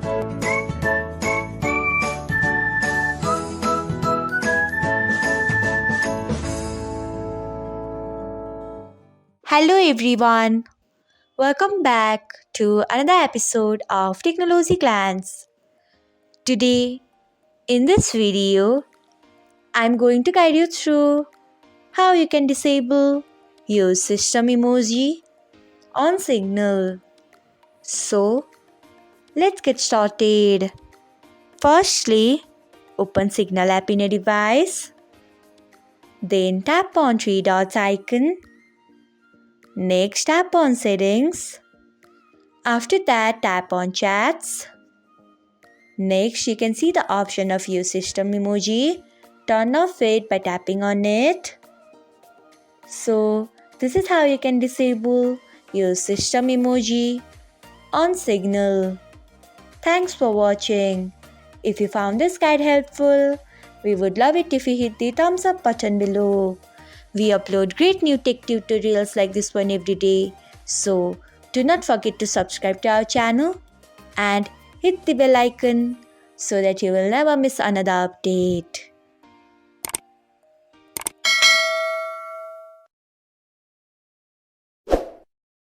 Hello everyone, welcome back to another episode of Technologyglance. Today, in this video, I'm going to guide you through how you can disable use system emoji on Signal. So, let's get started. Firstly, open Signal app in a device. Then tap on three dots icon. Next, tap on settings. After that, tap on chats. Next, you can see the option of use system emoji. Turn off it by tapping on it. So, this is how you can disable use system emoji on Signal. Thanks for watching. If you found this guide helpful, we would love it if you hit the thumbs up button below. We upload great new tech tutorials like this one every day. So, do not forget to subscribe to our channel and hit the bell icon so that you will never miss another update.